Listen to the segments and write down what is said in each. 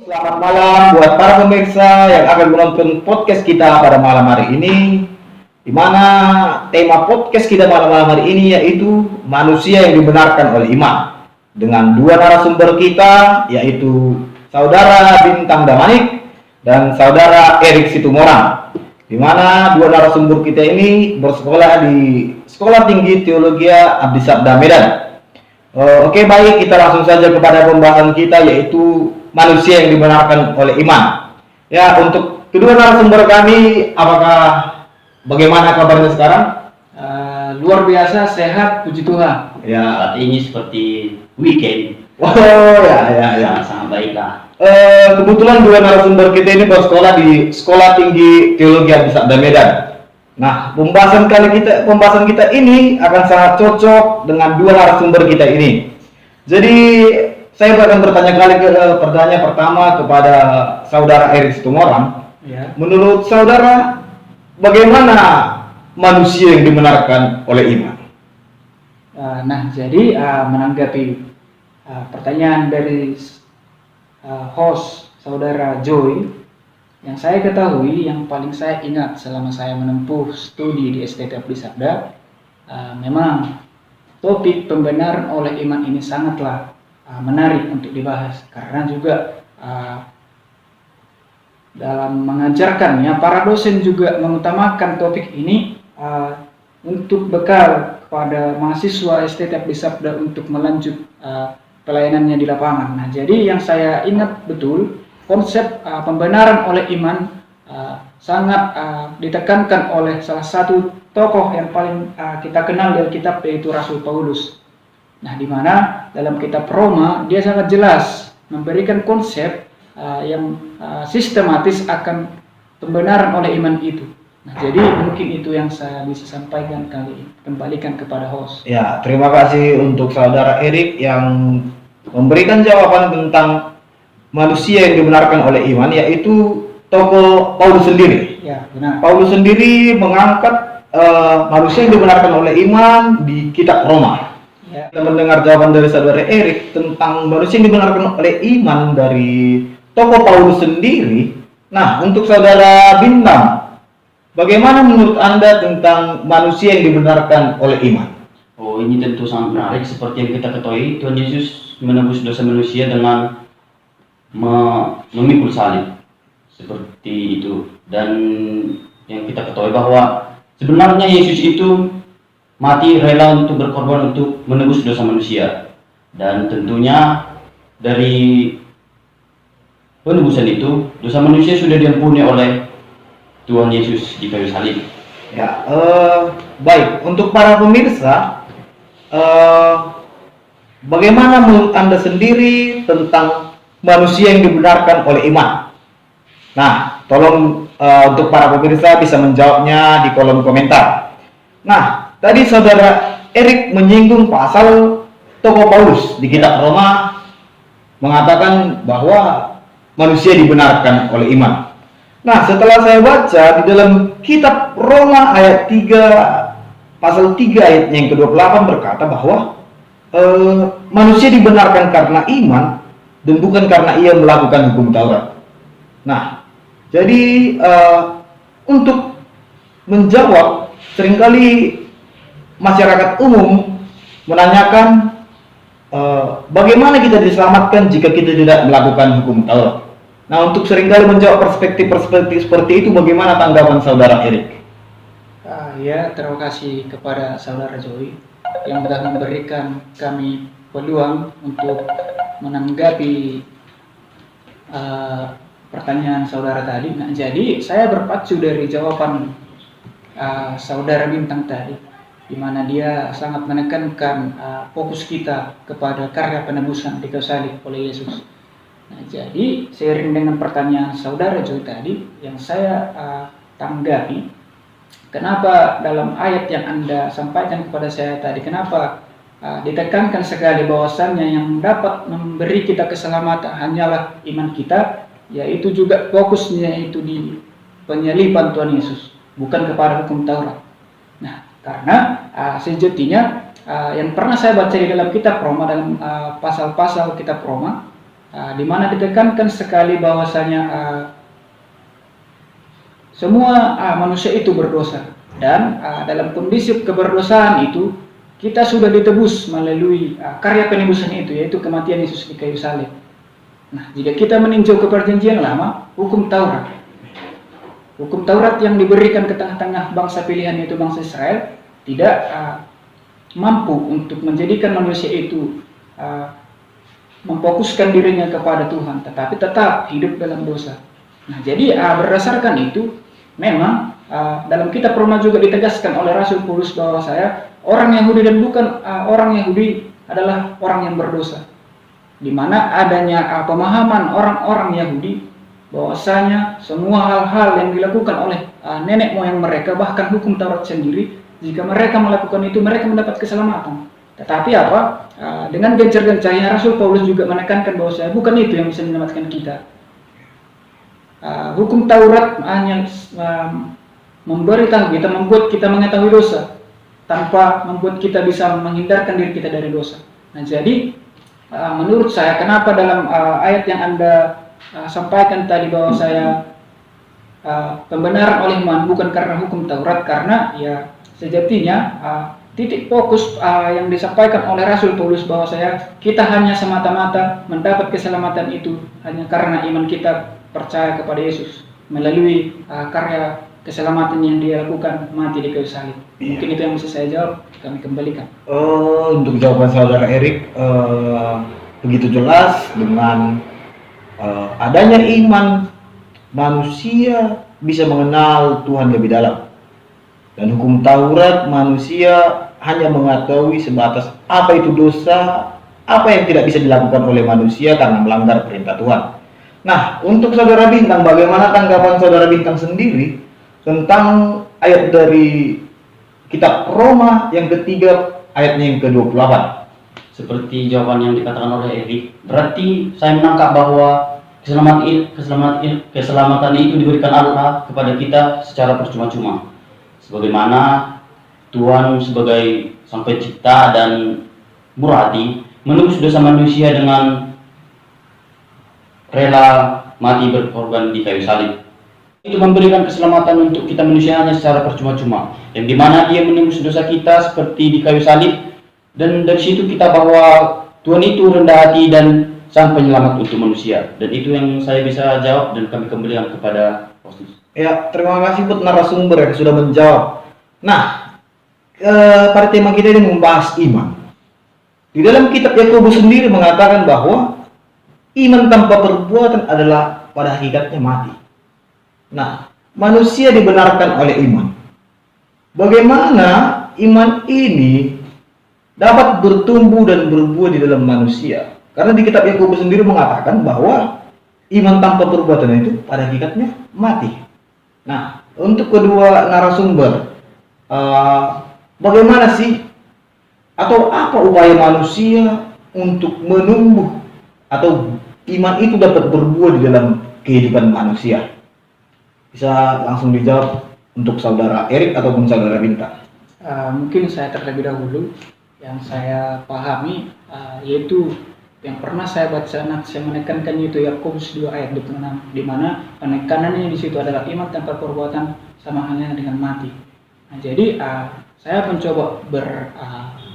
Selamat malam buat para pemirsa yang akan menonton podcast kita pada malam hari ini, di mana tema podcast kita malam hari ini yaitu manusia yang dibenarkan oleh iman, dengan dua narasumber kita yaitu Saudara Bintang Damanik dan Saudara Erik Situmorang, di mana dua narasumber kita ini bersekolah di Sekolah Tinggi Teologi Abdi Sabda Medan. Oke, baik, kita langsung saja kepada pembahasan kita yaitu manusia yang dibenarkan oleh iman. Ya, untuk kedua narasumber kami, bagaimana kabarnya sekarang? Luar biasa, sehat, puji Tuhan. Ya, saat ini seperti weekend. Oh, ya. Sangat baiklah. Kebetulan dua narasumber kita ini bersekolah di Sekolah Tinggi Teologi Abdi Sabda Medan. Nah, pembahasan kita ini akan sangat cocok dengan dua narasumber kita ini. Jadi, saya akan pertanyaan pertama kepada Saudara Erik Situmorang. Ya. Menurut saudara, bagaimana manusia yang dibenarkan oleh iman? Jadi menanggapi pertanyaan dari host Saudara Joy, yang saya ketahui, yang paling saya ingat selama saya menempuh studi di STT Abdi Sabda, memang topik pembenaran oleh iman ini sangatlah menarik untuk dibahas, karena juga dalam mengajarkannya para dosen juga mengutamakan topik ini untuk bekal kepada mahasiswa STT Abdi Sabda untuk melanjut pelayanannya di lapangan. Nah, jadi yang saya ingat betul, konsep pembenaran oleh iman sangat ditekankan oleh salah satu tokoh yang paling kita kenal dari kitab, yaitu Rasul Paulus. Nah, di mana dalam kitab Roma dia sangat jelas memberikan konsep yang sistematis akan pembenaran oleh iman itu. Nah, jadi mungkin itu yang saya bisa sampaikan kali ini. Kembalikan kepada host. Ya, terima kasih untuk Saudara Erik yang memberikan jawaban tentang manusia yang dibenarkan oleh iman, yaitu tokoh Paulus sendiri. Ya, benar. Paulus sendiri mengangkat manusia yang dibenarkan oleh iman di kitab Roma. Ya. Kita mendengar jawaban dari Saudara Erik tentang manusia yang dibenarkan oleh iman dari tokoh Paulus sendiri. Nah, untuk Saudara Bintang, bagaimana menurut Anda tentang manusia yang dibenarkan oleh iman? Oh, ini tentu sangat menarik. Seperti yang kita ketahui, Tuhan Yesus menebus dosa manusia dengan memikul salib, seperti itu. Dan yang kita ketahui bahwa sebenarnya Yesus itu mati rela untuk berkorban untuk menebus dosa manusia. Dan tentunya dari penebusan itu, dosa manusia sudah diampuni oleh Tuhan Yesus di kayu salib. Ya, baik. Untuk para pemirsa, bagaimana menurut Anda sendiri tentang manusia yang dibenarkan oleh iman? Nah, tolong untuk para pemirsa bisa menjawabnya di kolom komentar. Nah, tadi Saudara Erik menyinggung pasal tokoh Paulus di kitab Roma mengatakan bahwa manusia dibenarkan oleh iman. Nah, setelah saya baca di dalam kitab Roma ayat 3, pasal 3 ayat yang ke-28 berkata bahwa manusia dibenarkan karena iman dan bukan karena ia melakukan hukum Taurat. Nah, jadi untuk menjawab, seringkali masyarakat umum menanyakan bagaimana kita diselamatkan jika kita tidak melakukan hukum Taurat. Nah, untuk seringkali menjawab perspektif seperti itu, bagaimana tanggapan Saudara Erik? Ya, terima kasih kepada Saudara Joy yang sudah memberikan kami peluang untuk menanggapi pertanyaan saudara tadi. Nah, jadi saya berpacu dari jawaban Saudara Bintang tadi, di mana dia sangat menekankan fokus kita kepada karya penebusan di kayu salib oleh Yesus. Nah, jadi seiring dengan pertanyaan Saudara Joy tadi, yang saya tanggapi, kenapa dalam ayat yang Anda sampaikan kepada saya tadi, kenapa ditekankan sekali bahwasannya yang dapat memberi kita keselamatan hanyalah iman kita, yaitu juga fokusnya itu di penyaliban Tuhan Yesus, bukan kepada hukum Taurat. Nah, karena sejatinya yang pernah saya baca di dalam kitab Roma, dalam pasal-pasal kitab Roma, di mana ditekankan sekali bahwasanya semua manusia itu berdosa, dan dalam kondisi keberdosaan itu kita sudah ditebus melalui karya penebusan itu, yaitu kematian Yesus di kayu salib. Nah, jika kita meninjau ke perjanjian lama, hukum Taurat yang diberikan ke tengah-tengah bangsa pilihan, yaitu bangsa Israel, tidak mampu untuk menjadikan manusia itu memfokuskan dirinya kepada Tuhan, tetapi tetap hidup dalam dosa. Nah, jadi berdasarkan itu, memang dalam kitab Roma juga ditegaskan oleh Rasul Paulus bahwa orang Yahudi dan bukan orang Yahudi adalah orang yang berdosa, di mana adanya pemahaman orang-orang Yahudi bahwasanya semua hal-hal yang dilakukan oleh nenek moyang mereka, bahkan hukum Taurat sendiri, jika mereka melakukan itu mereka mendapat keselamatan. Tetapi dengan gencar-gencarnya Rasul Paulus juga menekankan bahwa bukan itu yang bisa menyelamatkan kita. Hukum Taurat hanya memberitahu kita, membuat kita mengetahui dosa, tanpa membuat kita bisa menghindarkan diri kita dari dosa. Nah, jadi menurut saya, kenapa dalam ayat yang Anda sampaikan tadi bahwa pembenaran oleh iman bukan karena hukum Taurat, karena ya sejatinya titik fokus yang disampaikan oleh Rasul Paulus bahwa kita hanya semata-mata mendapat keselamatan itu hanya karena iman kita percaya kepada Yesus melalui karya keselamatan yang dia lakukan, mati di kayu salib. Mungkin itu yang bisa saya jawab, kami kembalikan. Untuk jawaban saudara Erik begitu jelas, dengan adanya iman manusia bisa mengenal Tuhan lebih dalam, dan hukum Taurat manusia hanya mengetahui sebatas apa itu dosa, apa yang tidak bisa dilakukan oleh manusia karena melanggar perintah Tuhan. Nah, untuk saudara Bintang, bagaimana tanggapan saudara Bintang sendiri tentang ayat dari kitab Roma yang ketiga ayatnya yang ke-28? Seperti jawaban yang dikatakan oleh Erik, berarti saya menangkap bahwa keselamatan itu diberikan Allah kepada kita secara percuma-cuma. Sebagaimana Tuhan sebagai Sang Pencipta dan murah hati menebus dosa manusia dengan rela mati berkorban di kayu salib. Itu memberikan keselamatan untuk kita manusia hanya secara percuma-cuma, yang dimana dia menembus dosa kita seperti di kayu salib, dan dari situ kita bahwa Tuhan itu rendah hati dan Sang Penyelamat untuk manusia. Dan itu yang saya bisa jawab, dan kami kembalikan kepada hostess. Ya, terima kasih buat narasumber yang sudah menjawab. Nah, pada tema kita ini membahas iman. Di dalam kitab Yakobus sendiri mengatakan bahwa iman tanpa perbuatan adalah pada hakikatnya mati. Nah, manusia dibenarkan oleh iman. Bagaimana iman ini dapat bertumbuh dan berbuah di dalam manusia? Karena di kitab Yakobus sendiri mengatakan bahwa iman tanpa perbuatan itu pada hakikatnya mati. Nah, untuk kedua narasumber, bagaimana sih atau apa upaya manusia untuk menumbuh atau iman itu dapat berbuah di dalam kehidupan manusia? Bisa langsung dijawab untuk saudara Erik ataupun saudara Bintang. Mungkin saya terlebih dahulu. Yang saya pahami yaitu yang pernah saya baca, saya menekankan itu Yakobus 2 ayat 26, di mana penekanannya di situ adalah iman tanpa perbuatan sama halnya dengan mati. Nah, jadi saya mencoba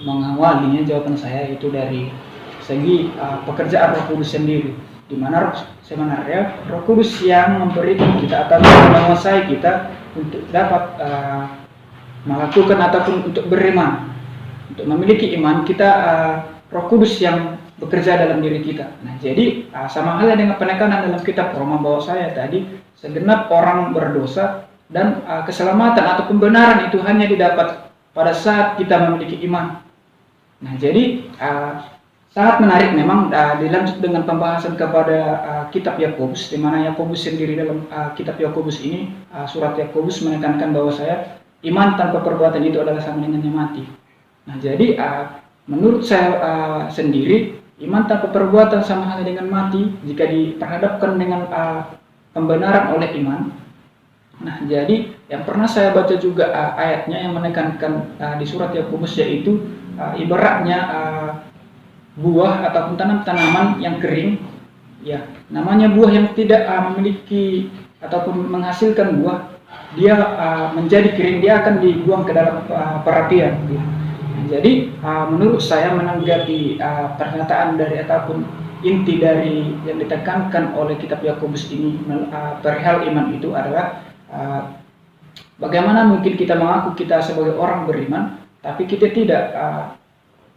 mengawalinya jawaban saya itu dari segi pekerjaan Roh Kudus sendiri, di mana sebenarnya Roh Kudus yang memberikan kita atau menguasai kita untuk dapat melakukan ataupun untuk beriman, untuk memiliki iman kita, Roh Kudus yang bekerja dalam diri kita. Nah, jadi sama halnya dengan penekanan dalam kitab Roma bahwa tadi segenap orang berdosa dan keselamatan atau pembenaran itu hanya didapat pada saat kita memiliki iman. Nah, jadi sangat menarik memang dilanjut dengan pembahasan kepada kitab Yakobus, di mana Yakobus sendiri dalam kitab Yakobus ini, surat Yakobus menekankan bahwa iman tanpa perbuatan itu adalah sama dengannya mati. Nah, jadi menurut saya sendiri, iman tanpa perbuatan sama halnya dengan mati jika diperhadapkan dengan pembenaran oleh iman. Nah, jadi yang pernah saya baca juga ayatnya yang menekankan di surat Yakobus, yaitu ibaratnya buah ataupun tanaman yang kering Ya, namanya buah yang tidak memiliki ataupun menghasilkan buah, dia menjadi kering, dia akan dibuang ke dalam perapian. Gitu. Jadi menurut saya menanggapi pernyataan dari ataupun inti dari yang ditekankan oleh kitab Yakobus ini perihal iman itu adalah bagaimana mungkin kita mengaku kita sebagai orang beriman, tapi kita tidak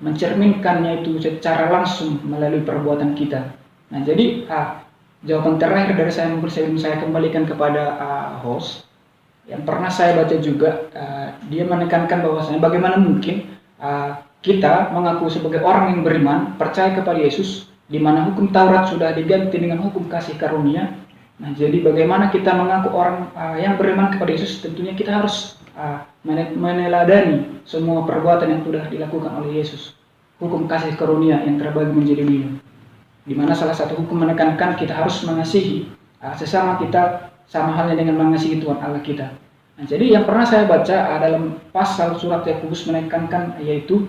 mencerminkannya itu secara langsung melalui perbuatan kita. Nah, jadi jawaban terakhir dari saya sebelum saya kembalikan kepada host yang pernah saya baca juga, dia menekankan bahwasanya bagaimana mungkin kita mengaku sebagai orang yang beriman, percaya kepada Yesus, di mana hukum Taurat sudah diganti dengan hukum kasih karunia. Nah, jadi bagaimana kita mengaku orang yang beriman kepada Yesus, tentunya kita harus meneladani semua perbuatan yang sudah dilakukan oleh Yesus. Hukum kasih karunia yang terbagi menjadi 5. Di mana salah satu hukum menekankan kita harus mengasihi sesama kita sama halnya dengan mengasihi Tuhan Allah kita. Nah, jadi yang pernah saya baca dalam pasal surat Yakobus menekankan yaitu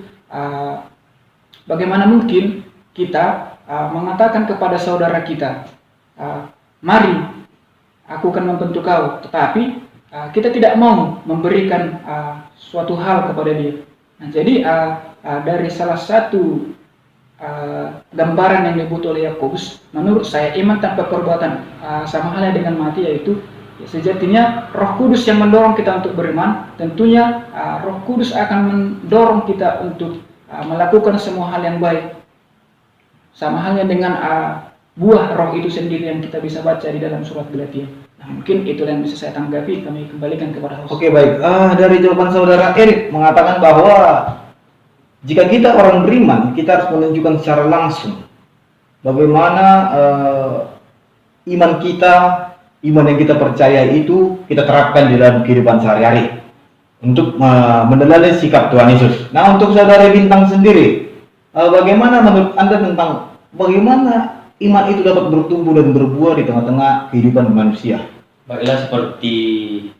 bagaimana mungkin kita mengatakan kepada saudara kita, mari aku akan membentuk kau, tetapi kita tidak mau memberikan suatu hal kepada dia. Nah, jadi dari salah satu gambaran yang disebut oleh Yakobus, menurut saya iman tanpa perbuatan sama halnya dengan mati, yaitu sejatinya Roh Kudus yang mendorong kita untuk beriman. Tentunya Roh Kudus akan mendorong kita untuk melakukan semua hal yang baik, sama halnya dengan buah Roh itu sendiri yang kita bisa baca di dalam surat Galatia. Nah, mungkin itu yang bisa saya tanggapi. Kami kembalikan kepada host. Oke, baik. Dari jawaban saudara Erik mengatakan bahwa jika kita orang beriman, kita harus menunjukkan secara langsung bagaimana iman kita, iman yang kita percaya itu kita terapkan di dalam kehidupan sehari-hari untuk meneladani sikap Tuhan Yesus. Nah, untuk saudara Bintang sendiri, bagaimana menurut Anda tentang bagaimana iman itu dapat bertumbuh dan berbuah di tengah-tengah kehidupan manusia? Baiklah, seperti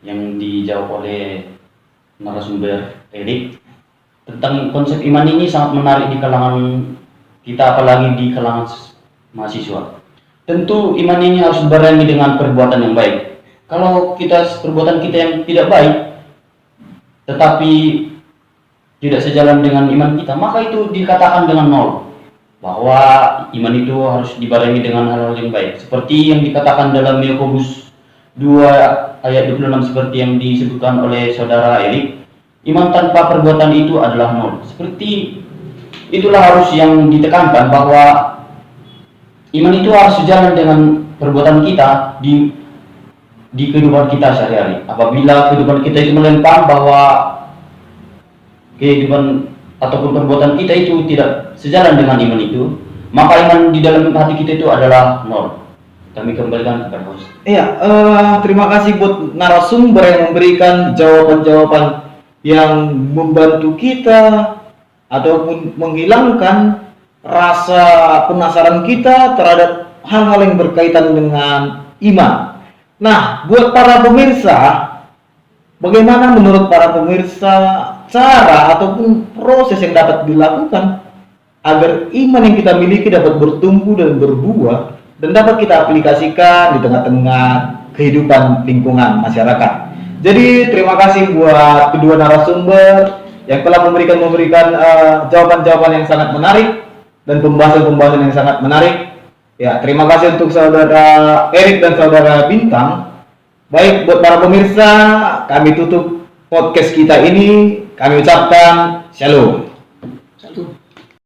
yang dijawab oleh narasumber Erik, tentang konsep iman ini sangat menarik di kalangan kita, apalagi di kalangan mahasiswa. Tentu iman ini harus dibarengi dengan perbuatan yang baik. Kalau perbuatan kita yang tidak baik, tetapi tidak sejalan dengan iman kita, maka itu dikatakan dengan nol. Bahwa iman itu harus dibarengi dengan hal-hal yang baik. Seperti yang dikatakan dalam Yakobus 2 ayat 26 seperti yang disebutkan oleh saudara Erik. Iman tanpa perbuatan itu adalah nol. Seperti itulah harus yang ditekankan, bahwa iman itu harus sejalan dengan perbuatan kita di kehidupan kita sehari-hari. Apabila kehidupan kita itu melempar, bahwa kehidupan ataupun perbuatan kita itu tidak sejalan dengan iman itu, maka iman di dalam hati kita itu adalah nol. Kami kembalikan kepada host. Iya, terima kasih buat narasumber yang memberikan jawaban-jawaban yang membantu kita ataupun menghilangkan rasa penasaran kita terhadap hal-hal yang berkaitan dengan iman. Nah, buat para pemirsa, bagaimana menurut para pemirsa cara ataupun proses yang dapat dilakukan agar iman yang kita miliki dapat bertumbuh dan berbuah dan dapat kita aplikasikan di tengah-tengah kehidupan lingkungan masyarakat? Jadi terima kasih buat kedua narasumber yang telah memberikan jawaban-jawaban yang sangat menarik dan pembahasan-pembahasan yang sangat menarik. Ya, terima kasih untuk saudara Erik dan saudara Bintang. Baik, buat para pemirsa, kami tutup podcast kita ini. Kami ucapkan shalom.